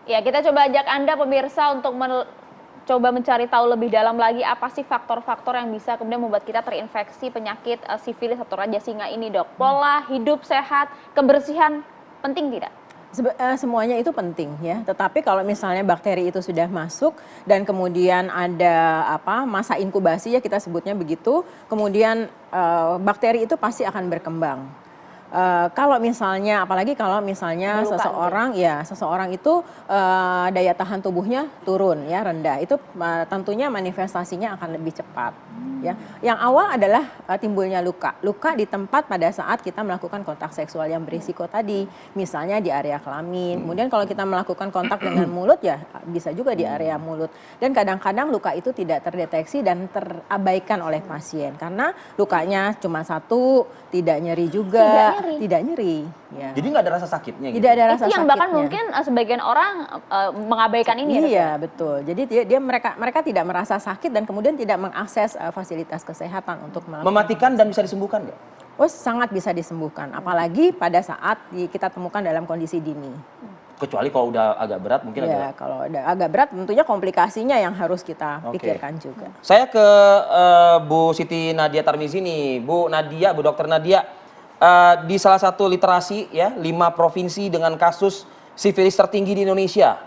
Ya, kita coba ajak Anda pemirsa untuk coba mencari tahu lebih dalam lagi apa sih faktor-faktor yang bisa kemudian membuat kita terinfeksi penyakit sifilis atau raja singa ini, Dok. Pola hidup sehat, kebersihan penting tidak? Semuanya itu penting ya, tetapi kalau misalnya bakteri itu sudah masuk dan kemudian ada masa inkubasi ya kita sebutnya begitu, kemudian bakteri itu pasti akan berkembang. Kalau misalnya, apalagi kalau misalnya seseorang itu daya tahan tubuhnya turun ya, rendah, itu tentunya manifestasinya akan lebih cepat. Ya, yang awal adalah timbulnya luka di tempat pada saat kita melakukan kontak seksual yang berisiko tadi, misalnya di area kelamin. Kemudian kalau kita melakukan kontak dengan mulut ya bisa juga di area mulut. Dan kadang-kadang luka itu tidak terdeteksi dan terabaikan oleh pasien karena lukanya cuma satu, tidak nyeri juga, tidak nyeri. Ya. Jadi nggak ada rasa sakitnya gitu? Tidak ada rasa sakitnya. Yang bahkan mungkin sebagian orang mengabaikan ini. Iya, betul. Jadi mereka tidak merasa sakit dan kemudian tidak mengakses fasilitas kesehatan untuk melakukan. Mematikan dan bisa disembuhkan nggak? Oh, sangat bisa disembuhkan. Apalagi pada saat kita temukan dalam kondisi dini. Kecuali kalau udah agak berat mungkin ya, kalau udah agak berat tentunya komplikasinya yang harus kita pikirkan juga. Saya ke Bu Siti Nadia Tarmizi nih. Bu Nadia, Bu Dokter Nadia, di salah satu literasi ya, 5 provinsi dengan kasus sifilis tertinggi di Indonesia.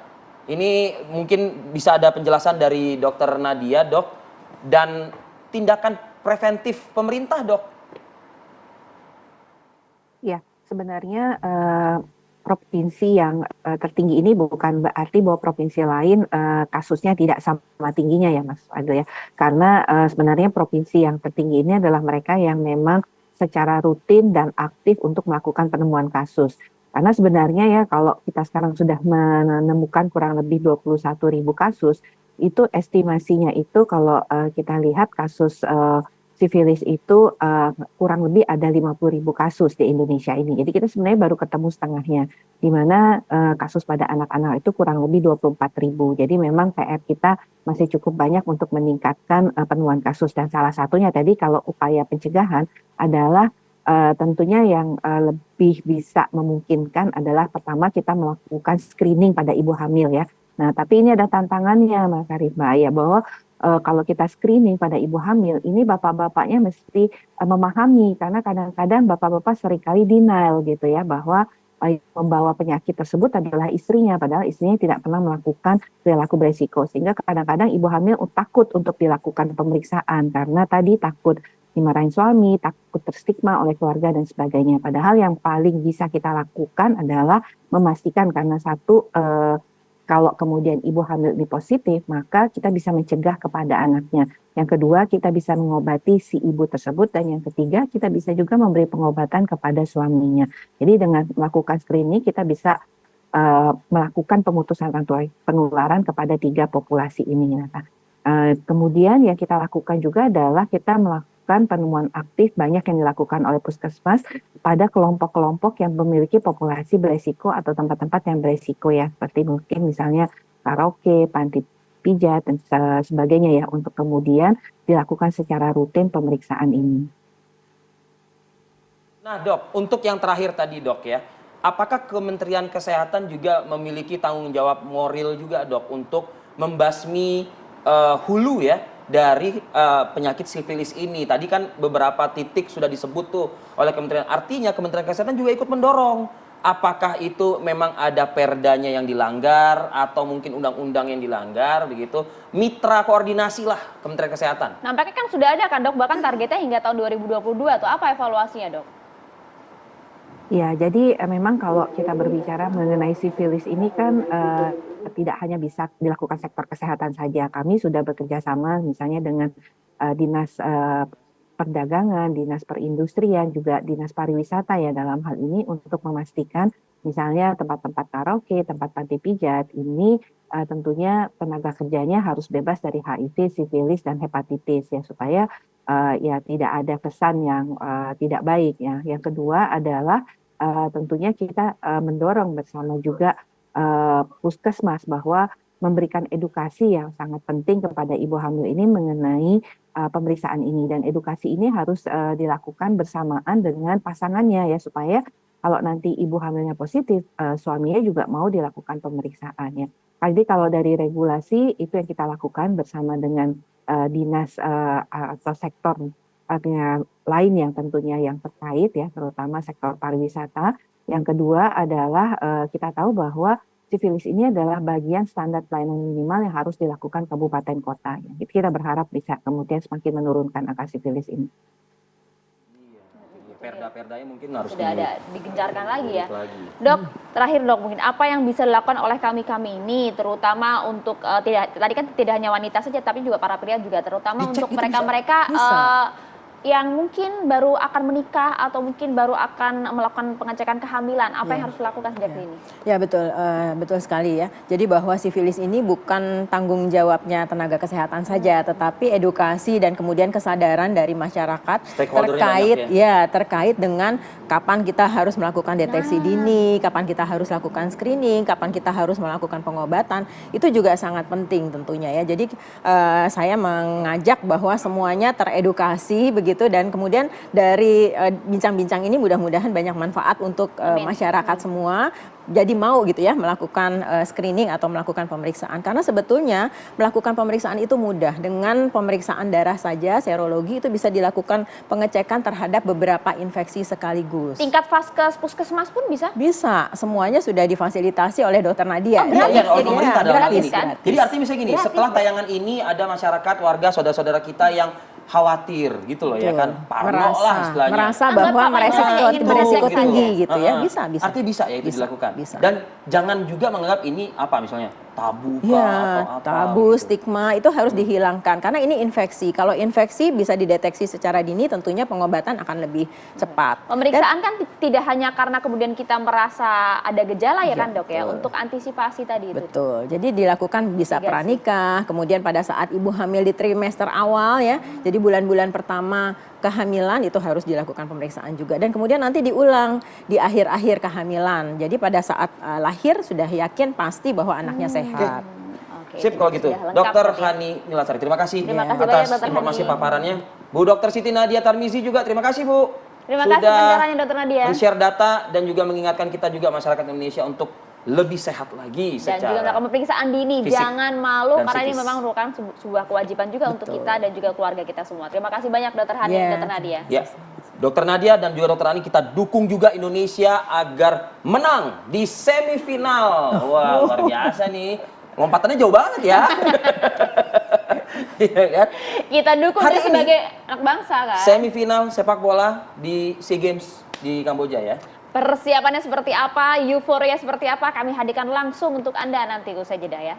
Ini mungkin bisa ada penjelasan dari Dokter Nadia, Dok, dan tindakan preventif pemerintah, Dok. Ya, sebenarnya provinsi yang tertinggi ini bukan berarti bahwa provinsi lain kasusnya tidak sama tingginya ya Mas Adil ya. Karena sebenarnya provinsi yang tertinggi ini adalah mereka yang memang secara rutin dan aktif untuk melakukan penemuan kasus. Karena sebenarnya ya kalau kita sekarang sudah menemukan kurang lebih 21.000 kasus, itu estimasinya itu kalau kita lihat kasus sifilis itu kurang lebih ada 50.000 kasus di Indonesia ini. Jadi kita sebenarnya baru ketemu setengahnya, di mana kasus pada anak-anak itu kurang lebih 24.000. Jadi memang PR kita masih cukup banyak untuk meningkatkan penemuan kasus. Dan salah satunya tadi kalau upaya pencegahan adalah tentunya yang lebih bisa memungkinkan adalah pertama kita melakukan screening pada ibu hamil ya. Nah tapi ini ada tantangannya Mas Arifah ya, bahwa kalau kita screening pada ibu hamil, ini bapak-bapaknya mesti memahami karena kadang-kadang bapak-bapak seringkali denial gitu ya bahwa membawa penyakit tersebut adalah istrinya, padahal istrinya tidak pernah melakukan perilaku beresiko, sehingga kadang-kadang ibu hamil takut untuk dilakukan pemeriksaan karena tadi takut dimarahin suami, takut terstigma oleh keluarga dan sebagainya. Padahal yang paling bisa kita lakukan adalah memastikan karena satu kalau kemudian ibu hamil ini positif, maka kita bisa mencegah kepada anaknya. Yang kedua, kita bisa mengobati si ibu tersebut. Dan yang ketiga, kita bisa juga memberi pengobatan kepada suaminya. Jadi dengan melakukan screening, kita bisa melakukan pemutusan rantai penularan kepada 3 populasi ini. Kemudian yang kita lakukan juga adalah kita melakukan penemuan aktif banyak yang dilakukan oleh puskesmas pada kelompok-kelompok yang memiliki populasi beresiko atau tempat-tempat yang beresiko ya, seperti mungkin misalnya karaoke, panti pijat dan sebagainya ya, untuk kemudian dilakukan secara rutin pemeriksaan ini. Nah Dok, untuk yang terakhir tadi Dok ya, apakah Kementerian Kesehatan juga memiliki tanggung jawab moral juga Dok untuk membasmi hulu ya dari penyakit sifilis ini? Tadi kan beberapa titik sudah disebut tuh oleh Kementerian. Artinya Kementerian Kesehatan juga ikut mendorong. Apakah itu memang ada perdanya yang dilanggar atau mungkin undang-undang yang dilanggar begitu? Mitra koordinasi lah Kementerian Kesehatan. Nampaknya kan sudah ada kan Dok, bahkan targetnya hingga tahun 2022 tuh, apa evaluasinya Dok? Ya, jadi memang kalau kita berbicara mengenai sifilis ini kan tidak hanya bisa dilakukan sektor kesehatan saja. Kami sudah bekerja sama misalnya dengan Dinas Perdagangan, Dinas Perindustrian, juga Dinas Pariwisata ya dalam hal ini untuk memastikan misalnya tempat-tempat karaoke, tempat panti pijat ini tentunya tenaga kerjanya harus bebas dari HIV, sifilis, dan hepatitis ya, supaya ya tidak ada kesan yang tidak baik ya. Yang kedua adalah tentunya kita mendorong bersama juga puskesmas bahwa memberikan edukasi yang sangat penting kepada ibu hamil ini mengenai pemeriksaan ini, dan edukasi ini harus dilakukan bersamaan dengan pasangannya ya, supaya kalau nanti ibu hamilnya positif, suaminya juga mau dilakukan pemeriksaan ya. Jadi kalau dari regulasi itu yang kita lakukan bersama dengan dinas atau sektor lain yang tentunya yang terkait ya, terutama sektor pariwisata. Yang kedua adalah kita tahu bahwa sifilis ini adalah bagian standar pelayanan minimal yang harus dilakukan kabupaten kota. Kita berharap bisa kemudian semakin menurunkan angka sifilis ini. Perda-perdanya mungkin harus sudah ada digencarkan lagi ya. lagi. Dok, terakhir dok, mungkin apa yang bisa dilakukan oleh kami ini, terutama untuk tadi kan tidak hanya wanita saja, tapi juga para pria juga, terutama Dicek untuk itu mereka-mereka yang mungkin baru akan menikah atau mungkin baru akan melakukan pengecekan kehamilan, apa yang harus dilakukan sejak dini? Ya betul, betul sekali ya. Jadi bahwa sifilis ini bukan tanggung jawabnya tenaga kesehatan saja, tetapi edukasi dan kemudian kesadaran dari masyarakat terkait dengan kapan kita harus melakukan deteksi dini, kapan kita harus lakukan screening, kapan kita harus melakukan pengobatan, itu juga sangat penting tentunya ya. Jadi saya mengajak bahwa semuanya teredukasi begitu, dan kemudian dari bincang-bincang ini mudah-mudahan banyak manfaat untuk masyarakat semua. Jadi mau gitu ya melakukan screening atau melakukan pemeriksaan, karena sebetulnya melakukan pemeriksaan itu mudah. Dengan pemeriksaan darah saja, serologi, itu bisa dilakukan pengecekan terhadap beberapa infeksi sekaligus. Tingkat vaskes puskesmas pun bisa? Bisa, semuanya sudah difasilitasi oleh Dokter Nadia. Iya, oleh pemerintah dalam hal gratis, ini. kan? Jadi artinya bisa gini, setelah tayangan ini ada masyarakat, warga, saudara-saudara kita yang khawatir gitu loh ya kan, parno lah istilahnya. Merasa bahwa beresiko tinggi gitu ya, bisa. Artinya bisa ya itu dilakukan. Bisa. Dan jangan juga menganggap ini apa misalnya tabu ya, atau apa. tabu, gitu. stigma itu harus dihilangkan karena ini infeksi. Kalau infeksi bisa dideteksi secara dini, tentunya pengobatan akan lebih cepat. Pemeriksaan kan tidak hanya karena kemudian kita merasa ada gejala ya kan dok ya, untuk antisipasi tadi itu. Betul, jadi dilakukan bisa pranikah, kemudian pada saat ibu hamil di trimester awal ya, jadi bulan-bulan pertama kehamilan itu harus dilakukan pemeriksaan juga, dan kemudian nanti diulang di akhir-akhir kehamilan. Jadi pada saat lahir sudah yakin pasti bahwa anaknya sehat. Oke, Sip kalau gitu. Dokter Hani Nilasari, terima kasih atas informasi paparannya. Bu Dokter Siti Nadia Tarmizi juga terima kasih Bu. Terima kasih pencerahannya Dokter Nadia. Men-share data dan juga mengingatkan kita juga masyarakat Indonesia untuk lebih sehat lagi dan juga melakukan pemeriksaan dini, jangan malu karena ini memang merupakan sebuah kewajiban juga untuk kita dan juga keluarga kita semua. Terima kasih banyak Dokter Hani dan Dokter Nadia. Ya. Dokter Nadia dan juga Dokter Hani, kita dukung juga Indonesia agar menang di semifinal. Wah, luar biasa nih. Lompatannya jauh banget ya. Kita dukung dia sebagai anak bangsa kan. Semifinal sepak bola di SEA Games di Kamboja ya. Persiapannya seperti apa, euforia seperti apa, kami hadirkan langsung untuk Anda nanti usai jeda ya.